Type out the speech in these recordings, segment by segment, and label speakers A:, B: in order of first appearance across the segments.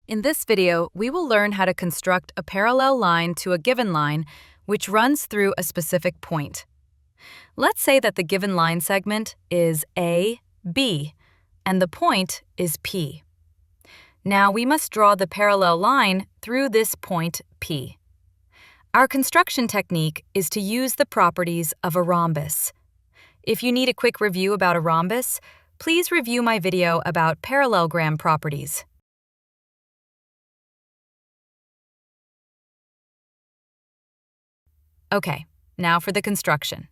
A: In this video, we will learn how to construct a parallel line to a given line which runs through a specific point. Let's say that the given line segment is A, B, and the point is P. Now we must draw the parallel line through this point P. Our construction technique is to use the properties of a rhombus. If you need a quick review about a rhombus, please review my video about parallelogram properties. Okay, now for the construction.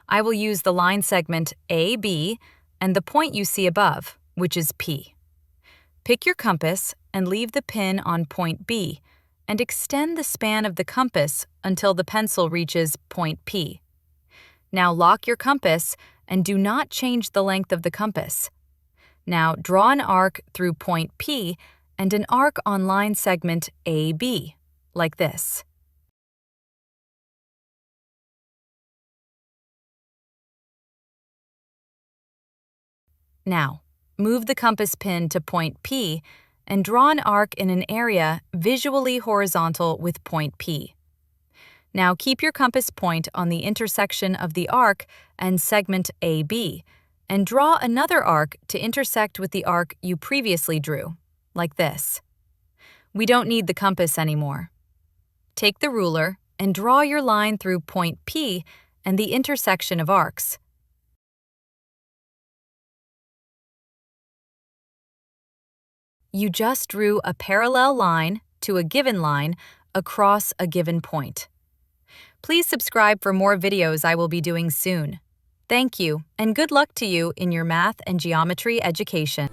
A: I will use the line segment AB and the point you see above, which is P. Pick your compass and leave the pin on point B and extend the span of the compass until the pencil reaches point P. Now lock your compass and do not change the length of the compass. Now draw an arc through point P and an arc on line segment AB, like this. Now, move the compass pin to point P and draw an arc in an area visually horizontal with point P. Now keep your compass point on the intersection of the arc and segment AB, and draw another arc to intersect with the arc you previously drew, like this. We don't need the compass anymore. Take the ruler and draw your line through point P and the intersection of arcs. You just drew a parallel line to a given line across a given point. Please subscribe for more videos I will be doing soon. Thank you, and good luck to you in your math and geometry education.